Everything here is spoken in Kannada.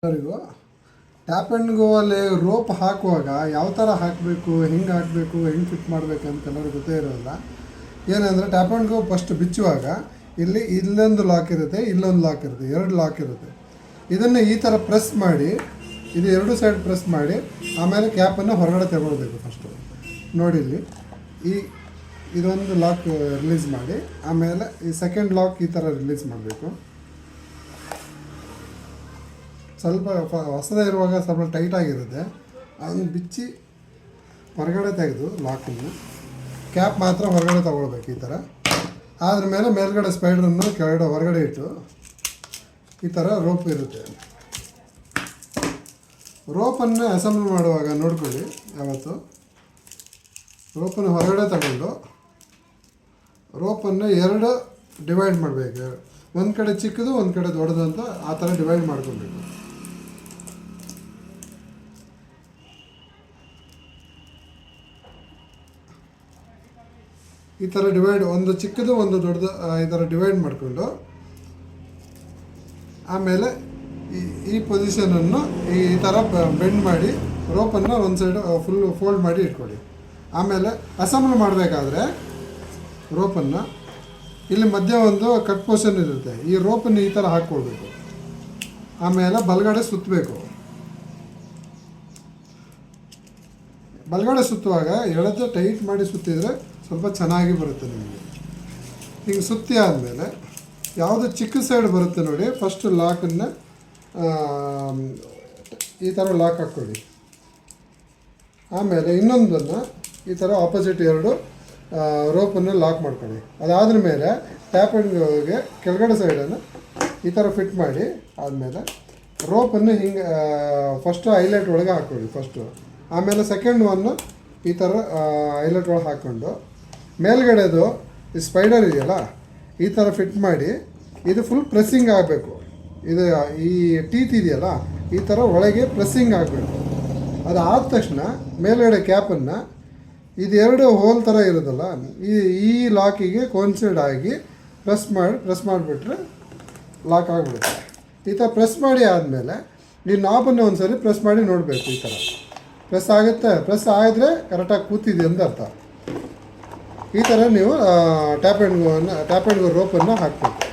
ಎಲ್ಲರಿಗೂ ಟ್ಯಾಪ್ ಆ್ಯಂಡ್ ಗೋವಲ್ಲಿ ರೋಪ್ ಹಾಕುವಾಗ ಯಾವ ಥರ ಹಾಕಬೇಕು, ಹೆಂಗೆ ಹಾಕಬೇಕು, ಹೆಂಗೆ ಫಿಟ್ ಮಾಡಬೇಕು ಅಂತ ಎಲ್ಲರಿಗೂ ಗೊತ್ತೇ ಇರೋಲ್ಲ. ಏನಂದರೆ ಟ್ಯಾಪ್ ಆ್ಯಂಡ್ ಗೋ ಫಸ್ಟ್ ಬಿಚ್ಚುವಾಗ ಇಲ್ಲೊಂದು ಲಾಕ್ ಇರುತ್ತೆ, ಇಲ್ಲೊಂದು ಲಾಕ್ ಇರುತ್ತೆ, ಎರಡು ಲಾಕ್ ಇರುತ್ತೆ. ಇದನ್ನು ಈ ಥರ ಪ್ರೆಸ್ ಮಾಡಿ, ಇದು ಎರಡು ಸೈಡ್ ಪ್ರೆಸ್ ಮಾಡಿ ಆಮೇಲೆ ಕ್ಯಾಪನ್ನು ಹೊರಗಡೆ ತಗೊಳ್ಬೇಕು. ಫಸ್ಟು ನೋಡಿ ಇಲ್ಲಿ ಇದೊಂದು ಲಾಕ್ ರಿಲೀಸ್ ಮಾಡಿ ಆಮೇಲೆ ಈ ಸೆಕೆಂಡ್ ಲಾಕ್ ಈ ಥರ ರಿಲೀಸ್ ಮಾಡಬೇಕು. ಸ್ವಲ್ಪ ಹೊಸದೇ ಇರುವಾಗ ಸ್ವಲ್ಪ ಟೈಟಾಗಿರುತ್ತೆ, ಅದನ್ನು ಬಿಚ್ಚಿ ಹೊರಗಡೆ ತೆಗೆದು ಲಾಕನ್ನು ಕ್ಯಾಪ್ ಮಾತ್ರ ಹೊರಗಡೆ ತಗೊಳ್ಬೇಕು. ಈ ಥರ ಅದ್ರ ಮೇಲೆ ಮೇಲ್ಗಡೆ ಸ್ಪೈಡರನ್ನು ಕೆಳಗಡೆ ಹೊರಗಡೆ ಇಟ್ಟು ಈ ಥರ ರೋಪ್ ಇರುತ್ತೆ. ರೋಪನ್ನು ಅಸೆಂಬಲ್ ಮಾಡುವಾಗ ನೋಡ್ಕೊಳ್ಳಿ, ಯಾವತ್ತು ರೋಪನ್ನು ಹೊರಗಡೆ ತಗೊಂಡು ರೋಪನ್ನು ಎರಡು ಡಿವೈಡ್ ಮಾಡಬೇಕು. ಒಂದು ಕಡೆ ಚಿಕ್ಕದು ಒಂದು ಕಡೆ ದೊಡ್ಡದು ಅಂತ ಆ ಥರ ಡಿವೈಡ್ ಮಾಡ್ಕೊಬೇಕು. ಈ ಥರ ಡಿವೈಡ್, ಒಂದು ಚಿಕ್ಕದು ಒಂದು ದೊಡ್ಡದು ಈ ಥರ ಡಿವೈಡ್ ಮಾಡಿಕೊಂಡು ಆಮೇಲೆ ಈ ಪೊಸಿಷನನ್ನು ಈ ಥರ ಬೆಂಡ್ ಮಾಡಿ ರೋಪನ್ನು ಒಂದು ಸೈಡ್ ಫುಲ್ ಫೋಲ್ಡ್ ಮಾಡಿ ಇಟ್ಕೊಳ್ಳಿ. ಆಮೇಲೆ ಅಸೆಂಬಲ್ ಮಾಡಬೇಕಾದ್ರೆ ರೋಪನ್ನು ಇಲ್ಲಿ ಮಧ್ಯ ಒಂದು ಕಟ್ ಪೋರ್ಷನ್ ಇರುತ್ತೆ, ಈ ರೋಪನ್ನು ಈ ಥರ ಹಾಕ್ಕೊಳ್ಬೇಕು. ಆಮೇಲೆ ಬಲಗಡೆ ಸುತ್ತಬೇಕು. ಬಲಗಡೆ ಸುತ್ತುವಾಗ ಎಳೆದು ಟೈಟ್ ಮಾಡಿ ಸುತ್ತಿದರೆ ಸ್ವಲ್ಪ ಚೆನ್ನಾಗಿ ಬರುತ್ತೆ ನಿಮಗೆ. ಹಿಂಗೆ ಸುತ್ತಿ ಆದಮೇಲೆ ಯಾವುದು ಚಿಕ್ಕ ಸೈಡ್ ಬರುತ್ತೆ ನೋಡಿ, ಫಸ್ಟ್ ಲಾಕನ್ನು ಈ ಥರ ಲಾಕ್ ಹಾಕ್ಕೊಳ್ಳಿ. ಆಮೇಲೆ ಇನ್ನೊಂದನ್ನು ಈ ಥರ ಆಪೋಸಿಟ್ ಎರಡು ರೋಪನ್ನು ಲಾಕ್ ಮಾಡ್ಕೊಳ್ಳಿ. ಅದಾದ್ರ ಮೇಲೆ ಟ್ಯಾಪ್ ಆ್ಯಂಡ್ ಗೋಗೆ ಕೆಳಗಡೆ ಸೈಡನ್ನು ಈ ಥರ ಫಿಟ್ ಮಾಡಿ ಆದಮೇಲೆ ರೋಪನ್ನು ಹಿಂಗೆ ಫಸ್ಟು ಹೈಲೈಟ್ ಒಳಗೆ ಹಾಕ್ಕೊಳ್ಳಿ ಫಸ್ಟು. ಆಮೇಲೆ ಸೆಕೆಂಡ್ ಒನ್ನು ಈ ಥರ ಹೈಲೈಟ್ ಒಳಗೆ ಹಾಕ್ಕೊಂಡು ಮೇಲ್ಗಡೆದು ಈ ಸ್ಪೈಡರ್ ಇದೆಯಲ್ಲ ಈ ಥರ ಫಿಟ್ ಮಾಡಿ ಇದು ಫುಲ್ ಪ್ರೆಸ್ಸಿಂಗ್ ಆಗಬೇಕು. ಇದು ಈ ಟೀತ್ ಇದೆಯಲ್ಲ ಈ ಥರ ಒಳಗೆ ಪ್ರೆಸ್ಸಿಂಗ್ ಆಗಬೇಕು. ಅದಾದ ತಕ್ಷಣ ಮೇಲ್ಗಡೆ ಕ್ಯಾಪನ್ನು ಇದು ಎರಡು ಹೋಲ್ ಥರ ಇರೋದಲ್ಲ ಈ ಲಾಕಿಗೆ ಕೋನ್ಸೈಡ್ ಆಗಿ ಪ್ರೆಸ್ ಮಾಡಿಬಿಟ್ರೆ ಲಾಕ್ ಆಗಿಬಿಡುತ್ತೆ. ಈ ಥರ ಪ್ರೆಸ್ ಮಾಡಿ ಆದಮೇಲೆ ಈ ನಾಬನ್ನು ಒಂದು ಸರಿ ಪ್ರೆಸ್ ಮಾಡಿ ನೋಡಬೇಕು. ಈ ಥರ ಪ್ರೆಸ್ ಆಗುತ್ತೆ, ಪ್ರೆಸ್ ಆಗಿದ್ರೆ ಕರೆಕ್ಟಾಗಿ ಕೂತಿದೆ ಅಂತ ಅರ್ಥ. ಈ ಥರ ನೀವು ಟ್ಯಾಪ್ ಆ್ಯಂಡ್ ಗೋ ರೋಪನ್ನು ಹಾಕಬೇಕು.